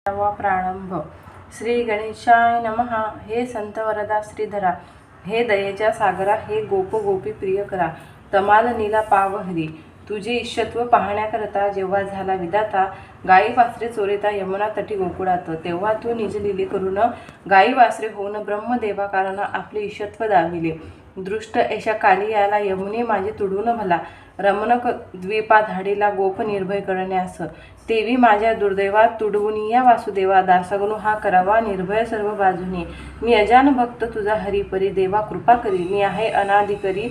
प्रारंभ. श्री गणेशाय नमः. हे संत वरदा श्रीधरा, हे दयेच्या सागरा, हे गोप गोपी प्रिय करा, तमाल नीला पाव हरी. तुझे ईशत्व पाहण्याकरता जेव्हा झाला विधाता, गाई वासरे चोरिता यमुना तटी गोकुळात, तेव्हा तू निजलीली करून गाई वासरे होऊन ब्रह्मदेवाकारण आपले ईशत्व दाविले. दृष्ट ऐशा कालियाला यमुने माझे तुडून भला, रमणक द्वीपा धाडीला गोप निर्भय करण्यास. तेवी माझ्या दुर्दैवात तुडवूनिया वासुदेवा, दासगणू हा करावा निर्भय सर्व बाजूनी. मी अजान भक्त तुझा हरिपरी, देवा कृपा करी, मी आहे अनादिकरी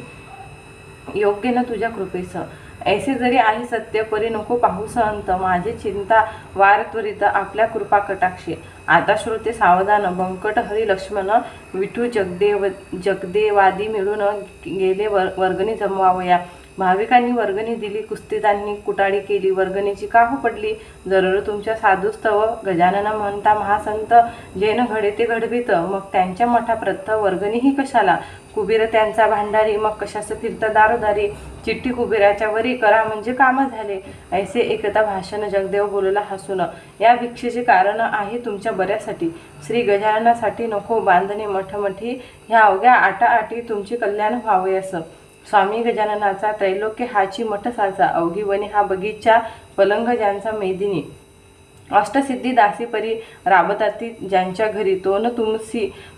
योग्य न तुझ्या कृपेस. ऐसे जरी आहे सत्य परी नको पाहूस अंत, माझे चिंता वार त्वरित आपल्या कृपा कटाक्षे. आता श्रोते सावधान, बंकट हरी लक्ष्मण विठू जगदेवादी मिळून गेले वर्गणी जमवावया. भाविकांनी वर्गणी दिली, कुस्तीदांनी कुटाळी केली, वर्गणीची का हो पडली जरूर तुमच्या साधुस्तव. गजानन म्हणता महासंत, जेन घडे ते घडवीत, मग त्यांच्या मठा प्रथ वर्गणीही कशाला. कुबीर त्यांचा भांडारी, मग कशास फिरता दारोदारी, चिठ्ठी कुबीराच्या वरी करा म्हणजे काम झाले. ऐसे एकदा भाषण जगदेव बोलला हसून, या भिक्षेचे कारण आहे तुमच्या बऱ्यासाठी. श्री गजाननासाठी नको बांधणे मठमठी, ह्या अवघ्या आटाआटी तुमचे कल्याण व्हावयास. स्वामी गजाननाचा त्रैलोक्य हाची मठ साचा, अवघी वने हा बगीचा पलंग ज्यांचा मेदिनी. अष्टसिद्धी दासी परी राबताती ज्यांच्या घरी, तोन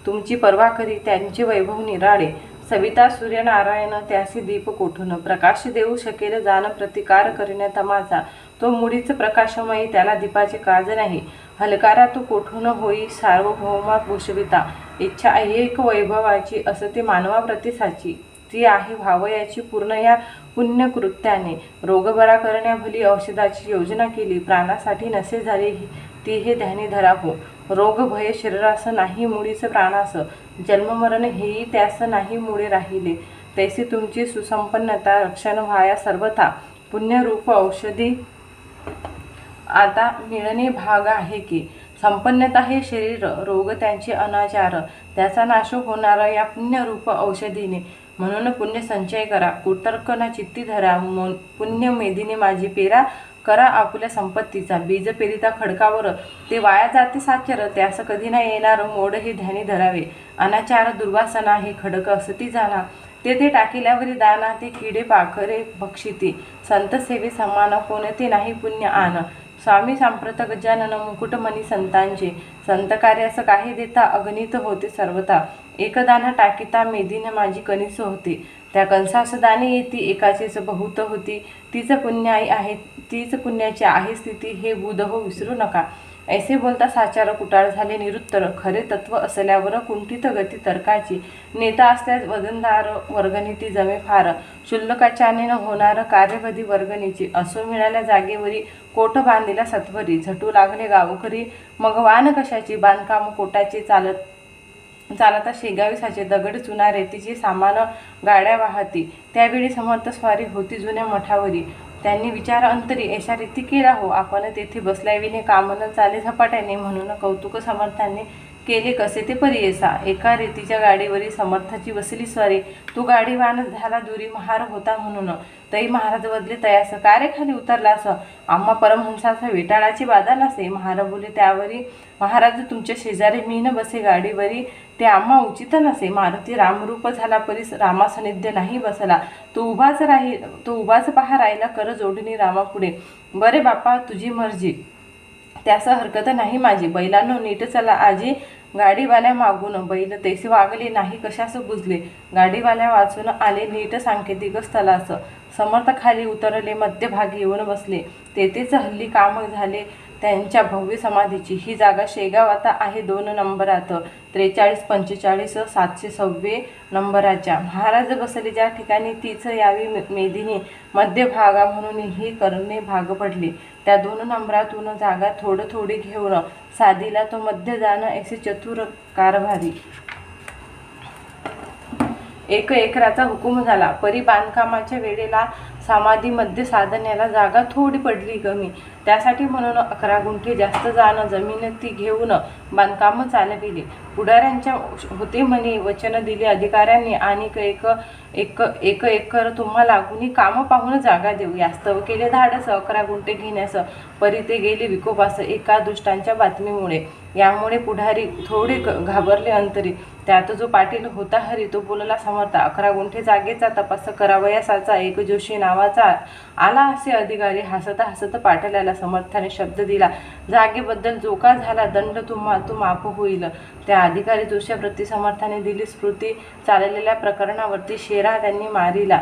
तुमची पर्वा करी त्यांचे वैभव निराळे. सविता सूर्यनारायण त्यासी दीप कोठून, प्रकाश देऊ शकेल जाण प्रतिकार करिण्यात माझा. तो मुळीच प्रकाशमयी त्याला दीपाचे काज नाही, हलकारा तो कोठून होई सार्वभौमा भूषविता. इच्छा ऐहिक वैभवाची असते मानवा प्रतिसाची, ती आहे व्हावयाची पूर्ण या पुण्यकृत्याने. रोग बरा करण्या भली औषधाची योजना केली, प्राणासाठी नसे झाले ती हे ध्यानी धरा हो. रोग भय शरीरास नाही मुळीच प्राणास, जन्ममरण हेही त्यास नाही मुळे राहिले. तैसी तुमची सुसंपन्नता रक्षण व्हाया सर्वथा, पुण्यरूप औषधी आता मिळणे भाग आहे की. संपन्नता हे शरीर, रोग त्यांचे अनाचार, त्याचा नाश होणारा या पुण्यरूप औषधीने. म्हणून पुण्य संचय करा, कुतर्क ना चित्ती धरा, पुण्य मेदिने माझी पेरा, करा आपुल्या संपत्तीचा. बीज पेरिता खडकावर, ते वाया जाते साचर, त्यास कधी ना येणार मोड हे ध्यानी धरावे. अनाचार दुर्वासना हे खडक असती जाना, ते टाकिल्यावरी दाना, ते किडे पाखरे भक्षिती. संत सेवे समान कोणते नाही पुण्य आन. स्वामी सांप्रत गजानन मुकुटमणी संतांचे, संत कार्यास काही देता अगणित होते सर्वथा. एक दाना टाकिता मेदिन माझी कणीस होते, त्या कंसास दाने येती एकाचीच बहुत होती. तीच पुण्याई आहे, तीच पुण्याची आहे स्थिती, हे बुध हो विसरू नका. ऐसे बोलता साचार कुटाळ झाले निरुत्तर, खरे तत्व असल्यावर कुंठित गती तर्काची. नेता असल्यास वजनदार वर्गणी ती जमे फार, शुल्लकाच्याने न होणार कार्य कधी वर्गणीची. असो मिळाल्या जागेवरी कोट बांधिला सत्वरी, झटू लागले गावकरी मग वान कशाची. बांधकाम कोटाचे चालता शेगावीसाचे, दगड चुना रेतीचे सामान गाड्या वाहती. त्यावेळी समर्थ स्वारी होती जुन्या मठावरी. त्यांनी विचार अंतरी ऐशा रीती केला हो, आपण तेथे बसल्याविने कामन चाले झपाट्याने. म्हणून कौतुक समर्थांनी केले कसे ते परियेसा. एका रेतीच्या गाडीवरी समर्थाची बसली स्वारी, तू गाडीवान झाला दुरी महार होता म्हणून. तई महाराज बदले तयास, कारे खाली उतरलास, आम्हा परमहंसाचा वेटाळाची बाधा नसे. महार बोले त्यावरी, महाराज तुमच्या शेजारी मी न बसे गाडीवरी, ते आम्हा उचित नसे. मारुती रामरूप झाला परीस, रामासनिध्य नाही बसला, तो उभाच पहा राहिला कर जोडणी रामापुढे. बरे बापा तुझी मर्जी, त्यास हरकत नाही माझी. बैलांनो नीट चला आजी, गाडीवाल्या मागून बैल तैसे वागले नाही कशास बुजले. गाडीवाल्या वाचून आले नीट सांकेतिक स्थलास. समर्थ खाली उतरले मध्यभागी येऊन बसले, तेथेच हल्ली काम झाले त्यांच्या भव्य समाधीची. ही जागा शेगाव आता आहे 2 नंबरात, 4345 706 नंबराच्या. महाराज बसले ज्या ठिकाणी तीच यावी मेदिनी, मध्यभागा म्हणून ही करणे भाग पडले. त्या 2 नंबरातून जागा थोडी घेऊन साधीला तो मध्य जाण ऐसे चतुर कारभारी. 1 एकराचा हुकूम झाला, परी बांधकामाच्या वेळेला समाधीमध्ये साधण्याला जागा थोडी पडली कमी. त्यासाठी म्हणून 11 गुंठे जास्त जाणं जमीन ती घेऊन बांधकाम चालविले. पुढाऱ्यांच्या होते म्हणे वचन दिले अधिकाऱ्यांनी, आणि एक एकर तुम्हाला कुणी काम पाहून जागा देऊ. यास्तव केले धाडस 11 गुंठे घेण्यास, परी ते गेले विकोपास एका दुष्टांच्या बातमीमुळे. यामुळे पुढारी थोडे घाबरले अंतरी. त्यात जो पाटील होता हरी तो बोलला समर्थ, 11 गुंठे जागेचा तपास करावयासाचा एक जोशी नावाचा आला. असे अधिकारी हसत हसत पाटलाला समर्थाने शब्द दिला, जागेबद्दल जो का झाला दंड तो माफ होईल. त्या अधिकारी जोशाप्रती समर्थाने दिली स्फूर्ती. चाललेल्या प्रकरणावरती शेरा त्यांनी मारिला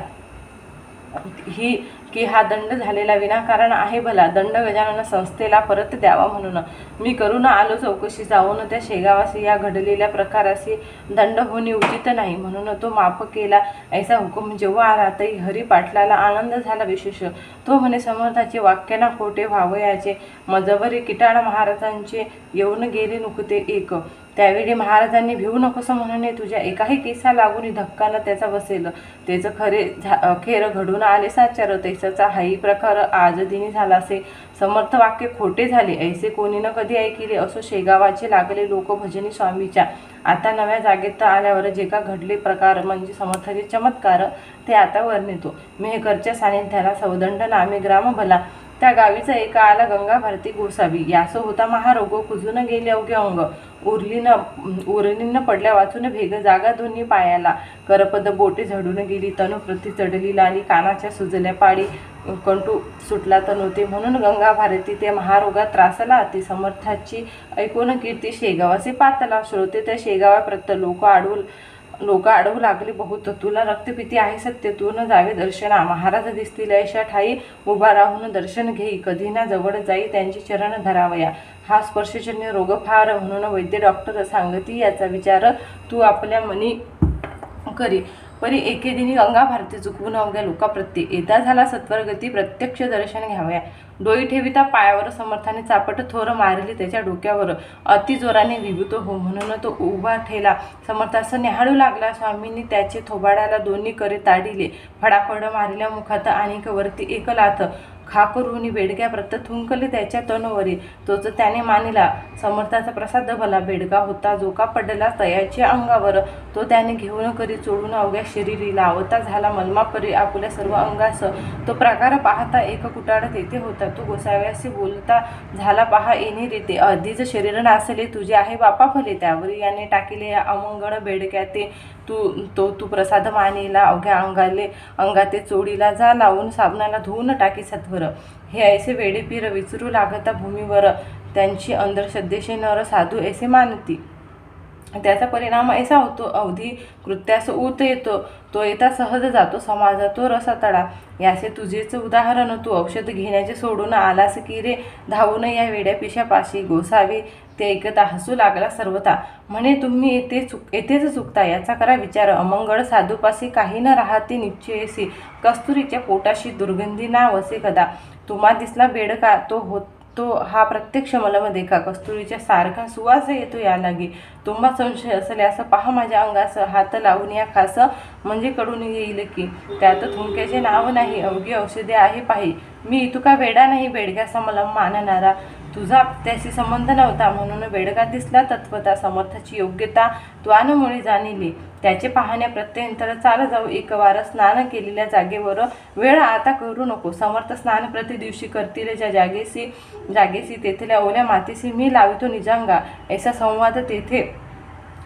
की हा दंड झालेला विनाकारण आहे भला. दंड गजानन संस्थेला परत द्यावा म्हणून मी करून आलो चौकशी जाऊन त्या शेगावासी. या घडलेल्या प्रकाराशी दंड होणे उचित नाही म्हणून तो माफ केला. ऐसा हुकूम जेव्हा आला तरी हरी पाटलाला आनंद झाला विशेष. तो म्हणे समर्थाचे वाक्य ना खोटे व्हावयाचे. मजबरी किटाळ महाराजांचे येऊन गेले नुकते एक. त्यावेळी महाराजांनी भिवू नकोस म्हणणे तुझ्या एकाही केसा लागून धक्का न त्याचा बसेल. तेच खेर घडून आले साचार. तैसाचा हाही प्रकार आज दिनी झाला असे. समर्थ वाक्य खोटे झाले ऐसे कोणी न कधी ऐकिले. असो शेगावाचे लागले लोक भजनी स्वामीच्या. आता नव्या जागेत आल्यावर जे का घडले प्रकार म्हणजे समर्थाचे चमत्कार ते आता वर्णितो. मेहकरच्या सानिध्याला सौदंड नामे ग्राम भला. त्या गावीचा एका आला गंगा भारती गोसावी. यास होता महारोग कुजून गेले अवघे अंग. उरलीन पडल्या वाचून भेग जागा दोन्ही पायाला. करपद बोटे झडून गेली तनु प्रति चढली लाली. कानाच्या सुजल्या पाडी कंटू सुटला तनुते. म्हणून गंगा भारती ते महारोगात त्रासला. ती समर्थाची ऐकून कीर्ती शेगावाचे पातला. श्रोते त्या शेगावाप्रत लोक अडवू लागली बहुत. तुला रक्तपीती आहे सत्य तू न जावे दर्शना. महाराज दिसतील अशा ठाई उभा राहून दर्शन घेई. कधी ना जवळ जाई त्यांचे चरण धरावया. हा स्पर्शजन्य रोग फार म्हणून वैद्य डॉक्टर सांगती. याचा विचार तू आपल्या मनी करी. परी एके दिनी गंगा भारती चुकवून अवघ्या लोकाप्रत्ये येता झाला सत्वरगती. प्रत्यक्ष दर्शन घ्यावया. डोई ठेविता पायावर समर्थाने चापट थोर मारली त्याच्या डोक्यावर. अति जोराने विभूत हो म्हणून तो उभा ठेला. समर्थास न्याहाळू लागला. स्वामींनी त्याचे थोबाडाला दोन्ही करे ताडिले. फडाफड मारल्या मुखात आणिक वरती एक लाथ. खाकरुनी बेडक्या प्रत थुंकले त्याच्या तनवरी. तोच त्याने मानिला समर्थाचा प्रसाद भला. बेडका होता जो का पडला तयाच्या अंगावर. तो त्याने घेऊन करी चोळून अवघ्या शरीरी लावता झाला मलमापरी आपल्या सर्व अंगास. तो प्रकार पाहता एक कुटाळ तेथे होता. तो गोसाव्याशी बोलता झाला पहा येणे रीते. आधीच शरीर नासले तुझे आहे बापा फले. त्यावरी याने टाकिले या अमंगळ बेडक्या ते. तू प्रसाद मानिला अवघ्या अंगाते चोडीला जा. लावून साबणाला धुवून टाकी सत्वर. हे ऐसे वेडे पीर विचरू लागता भूमीवर. त्यांची अंधश्रद्धेचे नर साधू ऐसे मानती. त्याचा परिणाम ऐसा होतो अवधी कृत्यास ऊत येतो. तो येता सहज जातो समाजा तो रसा तडा. याचे तुझेच उदाहरण. तू औषध घेण्याचे सोडून आलास की रे धावून या वेड्या पिशापाशी. गोसावी ते ऐकता हसू लागला सर्वता. म्हणे तुम्ही येथेच चुकता. याचा करा विचार. अमंगळ साधूपाशी काही न राहते निश्चयसी. कस्तुरीच्या पोटाशी दुर्गंधी ना वसे कदा. तुम्हा दिसला बेडका तो हा प्रत्यक्ष मलम देखा. कस्तुरीच्या सारखा सुवास येतो या लागी. तुम्हा संशय असल्यास पहा माझ्या अंगास. हात लावून या खास म्हणजे कडून येईल की. त्यात थुंक्याचे नाव नाही अवघी औषधे आहे पाही. मी इतुका वेडा नाही बेडक्याचा मलम मानणारा. तुझा त्याशी संबंध नव्हता म्हणून बेडका दिसला तत्वता. समर्थाची योग्यता त्वानमुळे जाणिली. त्याचे पाहण्या प्रत्यंतर चाल जाऊ. एक वार स्नान केलेल्या जागेवर वेळ आता करू नको. समर्थ स्नान प्रति दिवशी करतील ज्या जागेसी तेथल्या ओल्या मातीशी मी लावितो निजांगा. ऐसा संवाद तेथे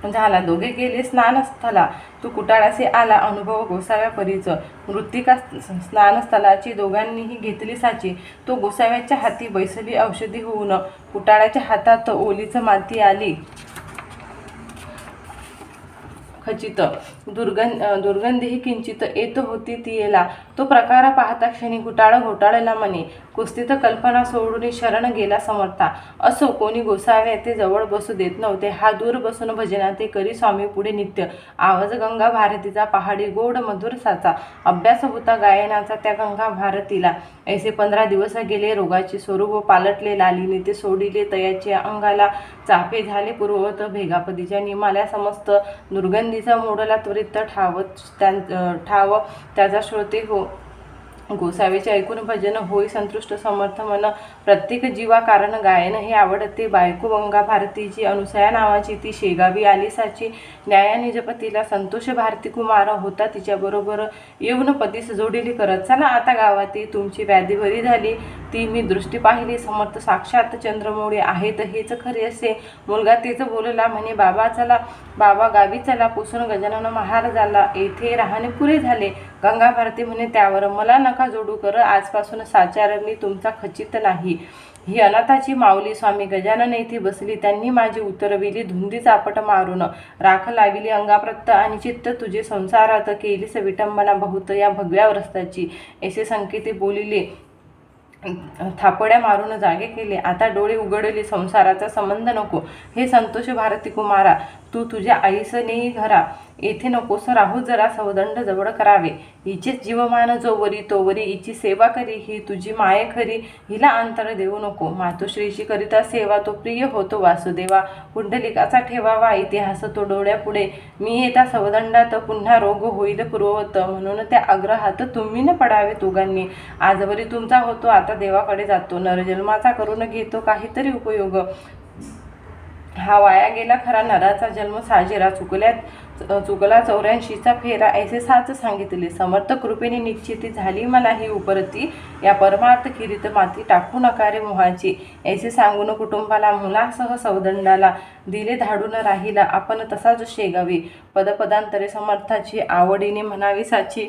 झाला. दोघे गेले स्नानस्थला. तू कुटाळासे आला अनुभव गोसाव्या परीच. मृत्तिका स्नानस्थलाची दोघांनीही घेतली साची. तो गोसाव्याच्या हाती बैसली औषधी होऊन. कुटाळाच्या हातात ओलीच माती आली खचित. दुर्गंधीही किंचित येत होती ती येला. तो प्रकार पाहता क्षणी कुटाळ घोटाळला मने. कुस्तीत कल्पना सोडून शरण गेला समर्था. असो कोणी गोसाव्या ते जवळ बसू देत नव्हते. हा दूर बसून भजना ते करी स्वामी पुढे नित्य. आवाज गंगा भारतीचा पहाडी गोड मधुर साचा. अभ्यास होता गायनाचा त्या गंगा भारतीला. ऐसे 15 दिवस गेले. रोगाचे स्वरूप पालटले लालीने ते सोडिले तयाचे अंगाला. चाफे झाले पूर्ववत भेगापदीच्या निमाल्या समस्त. दुर्गंधीचा मोडला त्वरित ठाव त्याचा श्रोते हो गोसावीचे ऐकून भजन होई संतुष्ट समर्थ मन, प्रत्येक जीवा कारण गायन हे आवडते. बायको गंगा भारतीची अनुसया नावाची ती शेगावी आली साची, न्याया निजपतीला संतोष भारती कुमार होता तिच्याबरोबर येऊन पतीस जोडीली करत. चला आता गावात तुमची व्याधी बरी झाली, ती मी दृष्टी पाहिली. समर्थ साक्षात चंद्रमौळी आहेत हेच खरे असे. मुलगा तेच बोलला म्हणे बाबा चला, बाबा गावी चला. पुसून गजानन महार झाला, येथे राहणे पुरे झाले. गंगा भारती म्हणे त्यावर मला नका जोडू कर, आजपासून साचार मी तुमचा खचित नाही. ही अनाथाची माऊली स्वामी गजानन येथे बसली, त्यांनी माझी उतरविली धुंदी चापट मारून. राख लाविली अंगाप्रत आणि चित्त तुझे संसारात, केलीस विटंबना बहुत या भगव्या व्रस्ताची. ऐसे संकेते बोलिले, थापड्या मारून जागे केले. आता डोळे उघडले, संसाराचा संबंध नको. हे संतोष भारती कुमारा, तू तुझ्या आईस नेई घरा, येथे नकोस राहू जरा, सवदंड जवळ करावे. हिचेच जीवमान जोवरी तोवरी, हिची सेवा करी, ही तुझी माये खरी, हिला अंतर देऊ नको. मातोश्रीची करिता सेवा, तो प्रिय होतो वासुदेवा. पुंडलिकाचा ठेवावा इतिहास तो डोळ्यापुढे, मी येता सवदंडात पुन्हा रोग होईल पूर्ववत. म्हणून त्या आग्रहात तुम्ही न पडावे दोघांनी. आजवरी तुमचा होतो, आता देवाकडे जातो. नरजन्माचा करून घेतो काहीतरी उपयोग, हा वाया गेला खरा नराचा जन्म साजेरा. चुकला 84चा फेरा, ऐसे साच सांगितले. समर्थ कृपेने निश्चिती झाली मला ही उपरती, या परमार्थ किरीत माती टाकू नका रे मोहाची. ऐसे सांगून कुटुंबाला मुलासह सौदंडाला दिले धाडून राहिला आपण तसाच शेगावी. पदपदांतरे समर्थाची आवडीने म्हणावी साची,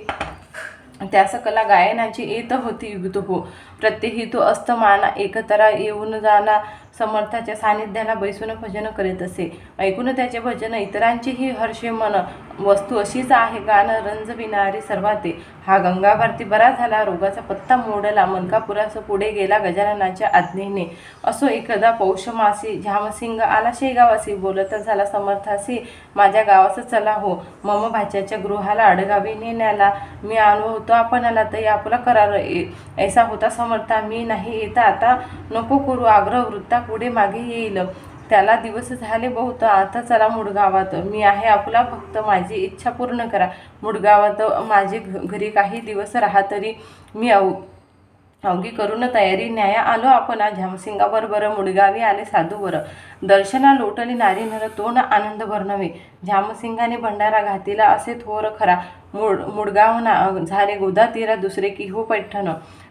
त्यास कला गायनाची येत होती युक्त हो. प्रत्येहितो अस्तमाना एकतरा येऊन जाना, समर्थाच्या सानिध्याला बैसून भजन करीत असे. ऐकून त्याचे भजन इतरांचीही हर्षे मन, वस्तू अशीच आहे गान रंजविणारी सर्वाते. हा गंगा भारती बरा झाला, रोगाचा पत्ता मोडला, मनकापुरास पुढे गेला गजाननाच्या आज्ञेने. असो एकदा पौष मासी, झामसिंग आला शेगावासी, बोलत झाला समर्थासी, माझ्या गावास चला हो. मम भाच्याच्या गृहाला अडगावी नेण्याला, मी आलो होतो आपणाला, तरी आपला करार ऐसा होता समर्था. मी नाही येता आता, नको करू आग्रह, वृत्ता पुढे मागे येईल. त्याला दिवस झाले बहुत, आता चला मुडगावात, मी आहे आपला भक्त, माझी इच्छा पूर्ण करा. मुडगावात माझे घरी काही दिवस राहा, तरी मी अवघी करून तयारी न्याया आलो आपण. झामसिंगाबरोबर मुडगावी आले साधूवर, दर्शना लोटली नारी नर, तोंड आनंद भरनवे. झामसिंगाने भंडारा घातीला असे थोर खरा, मुडगावना झाले गोदा तीरा, दुसरे की हो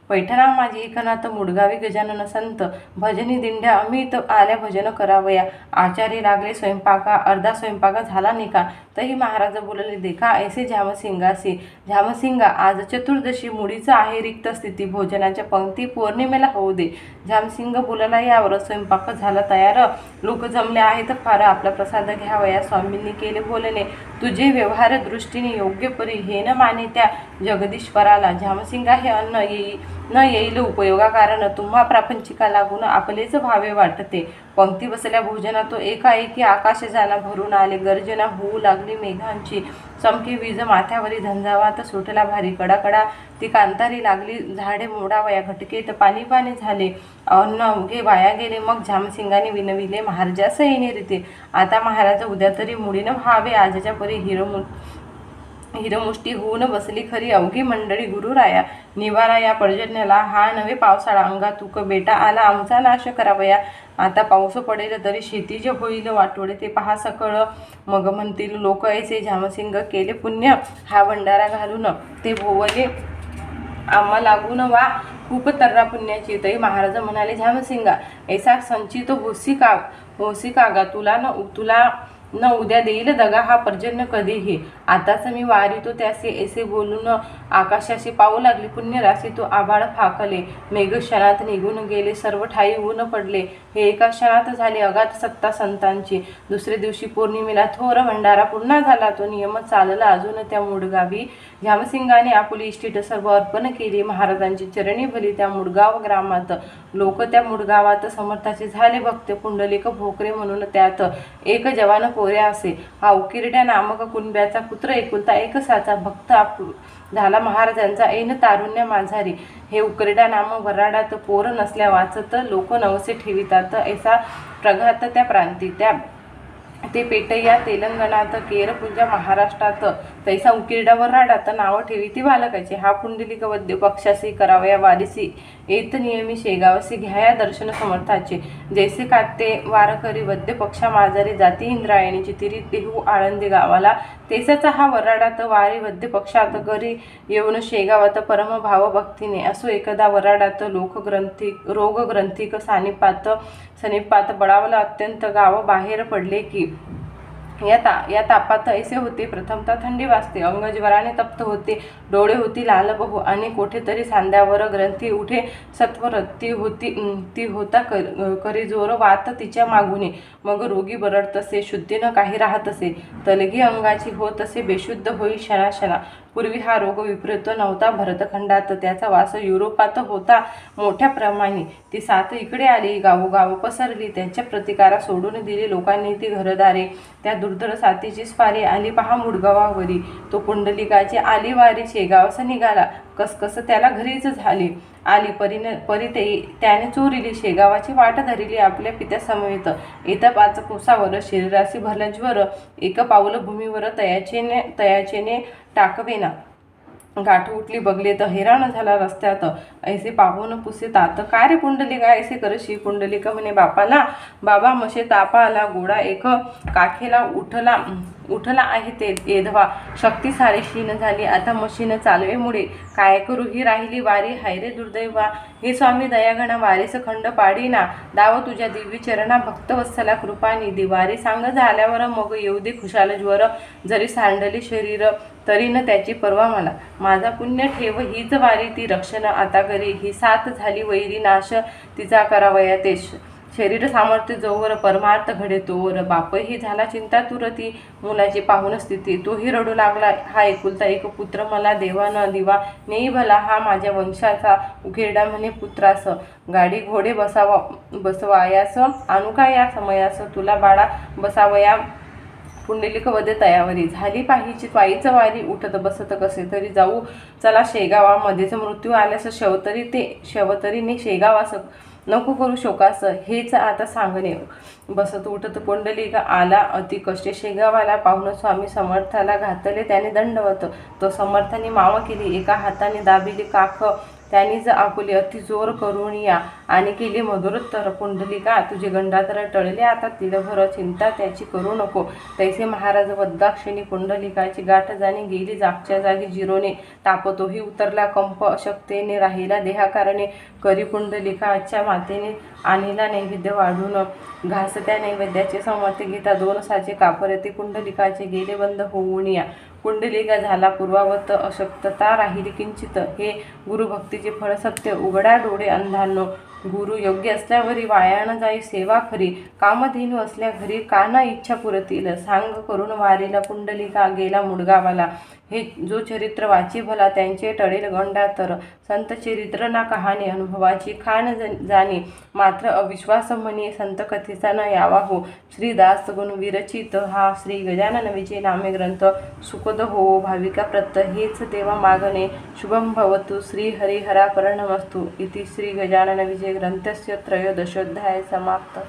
पैठणा माझी एकनाथ, मुडगावी गजानन संत. भजनी दिंड्या अमित आल्या भजन करावया. आचार्य लागले स्वयंपाका, अर्धा स्वयंपाका झाला निका, तही महाराज बोलले देखा ऐसे झामसिंगासी. झामसिंगा आज चतुर्दशी, मुडीचा आहे रिक्त स्थिती, भोजनाच्या पंक्ती पौर्णिमेला होऊ दे. झामसिंग बोलला यावर, स्वयंपाक झाला तयार, लोक जमले आहेत फार, आपला प्रसाद घ्यावया. स्वामींनी केले बोलणे, तुझे व्यवहार दृष्टीने योग्य परी, हे न माने त्या जगदीश्वराला. झामसिंगा हे अन्न न येईल उपयोगा, कारण तुम्हा प्रापंचिका लागून आपलेच भावे वाटते. पंक्ती बसल्या भोजना तो एकाएकी आकाश जाना भरून आले, गर्जना होऊ लागली मेघांची, चमके वीज माथ्यावरी झंझावात, सुटला भारी कडाकडा, ती कांतारी लागली झाडे मोडावया, घटकेत पाणी पाणी झाले, अन्न अवघे वाया गेले. मग झामसिंगाने विनविले महाराजास येणे रीते, आता महाराज उद्या तरी मुडीनं व्हावे, आजच्या परी हिरमुष्टी होऊन बसली खरी अवघी मंडळी. गुरुराया निवारा या पर्जन्याला, हा नवे पावसाळा, अंगा तुक बेटा आला, आमचा नाश करावया. आता पाऊस पडेल तरी शेतीचे होईल वाटोळे, ते पहा सकळ. मग म्हणतील लोक ऐसे झामसिंग केले पुण्य, हा भंडारा घालून ते भोवले आम्हा लागून वा, खूप तर्रा पुण्याची. तरी महाराज म्हणाले झामसिंगा, ऐसा संचित होसी कागा, तुला न उद्या देईल दगा हा पर्जन्य कधीही. आताच मी वारितो त्यासे, ऐसे बोलून आकाशाशी पाहू लागली पुण्यराशी. तो आभाळ फाकले, मेघ क्षणात निघून गेले, सर्व ठाई ऊन पडले. हे एका क्षणात झाले अगाध सत्ता संतांची. दुसरे दिवशी पौर्णिमेला थोर भंडारा पूर्ण झाला, तो नियम चालला अजून त्या मुडगावी. झामसिंगाने आपुली इष्टिट सर्व अर्पण केली, महाराजांची चरणी भली त्या मुडगाव ग्रामात. लोक त्या मुडगावात समर्थाचे झाले भक्त, पुंडलिक भोकरे म्हणून त्यात एक जवान पोऱ्या असे. हा उकिरड्या नामक कुणब्याचा पुत्र एकुलता एक साचा भक्त झाला महाराजांचा ऐन तारुण्य माझारी. हे उकिरड्या नाम वराडात पोर नसल्या वाचत, लोक नवसे ठेवितात, ऐसा प्रघात त्या प्रांती. ते पेटया तेलंगणात, केरपुंजा महाराष्ट्रात, तैसा उकिरडावर राडा तर नावं ठेवी ती बालकाची. हा पुंडलिक वद्य पक्षासी करावया वारीसी येत नियमी शेगावसी घ्याया दर्शन समर्थाचे. जैसे काते वारकरी वद्य पक्षा माझारी जाती इंद्रायणीची तिरी देहू आळंदी गावाला. तेसाचा हा वराडात वारी वद्य पक्षात घरी येऊन शेगावात परम भाव भक्तीने. असो एकदा वराडात रोगग्रंथिक सनिपात बळावला अत्यंत. गाव बाहेर पडले की या तापात ऐसे होते. प्रथमतः थंडी वाजते, अंग ज्वराने तप्त होते, डोळे होती लाल बहु आणि कोठेतरी सांध्यावर ग्रंथी उठे सत्वर. ती होता करी जोर वात तिच्या मागुने. मग रोगी बरडतसे, शुद्धीनं काही राहतसे, तलगी अंगाची होतसे बेशुद्ध होई क्षणाक्षणा. पूर्वी हा रोग विपरीत नव्हता भरतखंडात, त्याचा वास युरोपात होता मोठ्या प्रमाणे. ती साथ इकडे आली, गावोगाव पसरली, त्यांच्या प्रतिकारा सोडून दिली लोकांनी ती घरदारे. त्या दुर्धर साथीची स्वारी आली पहा मुडगावावरी. तो पुंडलिकाची आली वारी शेगावस निघाला. कसकस त्याला घरीच झाली. आली परी त्याने चोरिली, शेगावाची वाट धरिली आपल्या पित्या समवेत. येता 5 कोसावर शरीरासी भरला ज्वर, एक पाऊल भूमीवर तयाचेने टाकवेना. गाठ उठली बगले तर हैराण झाला रस्त्यात, ऐसे पाहून पुसे तात. काय रे पुंडलिका ऐसे करशी. पुंडलिक म्हणे बापाला, बाबा मशे तापा आला, गोडा एक काखेला उठला आहे ते एधवा. शक्ती सारी क्षीण झाली, आता मशीन चालवे मुळे. काय करू ही राहिली वारी, हायरे दुर्दैवा. हे स्वामी दयागणा वारीस खंड पाडीना, दाव तुझ्या दिव्य चरणा भक्तवत्सला कृपानिधी. वारी सांग झाल्यावर मग येऊ दे खुशाल ज्वर, जरी सांडली शरीर तरी न त्याची पर्वा मला. माझा पुण्य ठेव हीच वारी ती रक्षण आता करी. ही साथ झाली वैरी नाश तिचा करावया तेश. शरीर सामर्थ्य जोवर परमार्थ घडे तोवर. बापही झाला चिंता तुरती, मुलाची पाहून स्थिती. तोही रडू लागला, हा एकुलता एक पुत्र मला देवा न दिवा. नेई भला हा माझ्या वंशाचा उकिरडा म्हणे पुत्रास. गाडी घोडे बसवायास आणू का या समयास, तुला बाळा बसावया पुंडलिक वदे तयावरी. झाली पाहिची त्वाईच वारी, उठत बसत कसे तरी जाऊ चला शेगावामध्येच. मृत्यू आल्यास शवतरीने शेगावास, नको करू शोकास हेच आता सांगणे. बसत उठत पुंडलिक आला अति कष्टे शेगावाला. पाहून स्वामी समर्थाला घातले त्याने दंडवत. तो समर्थाने माव केली, एका हाताने दाबिली काख त्यांनीच आपुली. अति जोर करून या आणि केली मधुरोत्तर. पुंडलिका तुझे गंडाधर टळले आता, तिलभर चिंता त्याची करू नको. तैसे महाराज वद्दाक्षिणी पुंडलिकाची गाठ जाणी गेली जागच्या जागी जिरोने. ताप तोही उतरला, कंप अशक्तेने राहिला देहाकारणे. करी पुंडलिकाच्या मातेने आणीला नैवेद्य वाढून, घास त्या नैवेद्याचे समर्थ घेता 2 साचे कापर ते पुंडलिकाचे गेले बंद होऊन या. पुंडलिका झाला पूर्वावत, अशक्तता राहिली किंचित. हे गुरुभक्तीचे फळ सत्य, उघडा डोळे अंधांनो. गुरु योग्य असल्यावरी वाया न जाई सेवा खरी. कामधेनू असल्या घरी का न इच्छा पुरतील. सांग करून वारीला पुंडलिका गेला मुडगावाला. हे जो चरित्र वाची भला त्यांचे टळेल गंडा तर. संत चरित्र ना कहाणी अनुभवाची खाण जाणी. मात्र अविश्वास म्हणे संत कथेचा न यावा हो. श्रीदास गुण विरचित हा श्री गजानन विजय नामे ग्रंथ. सुखद हो भाविका प्रत हेच देवा मागणे. शुभम भवतु श्री हरिहरापरणमस्तु. इति श्री गजानन विजय ग्रंथस्य 13 समाप्त.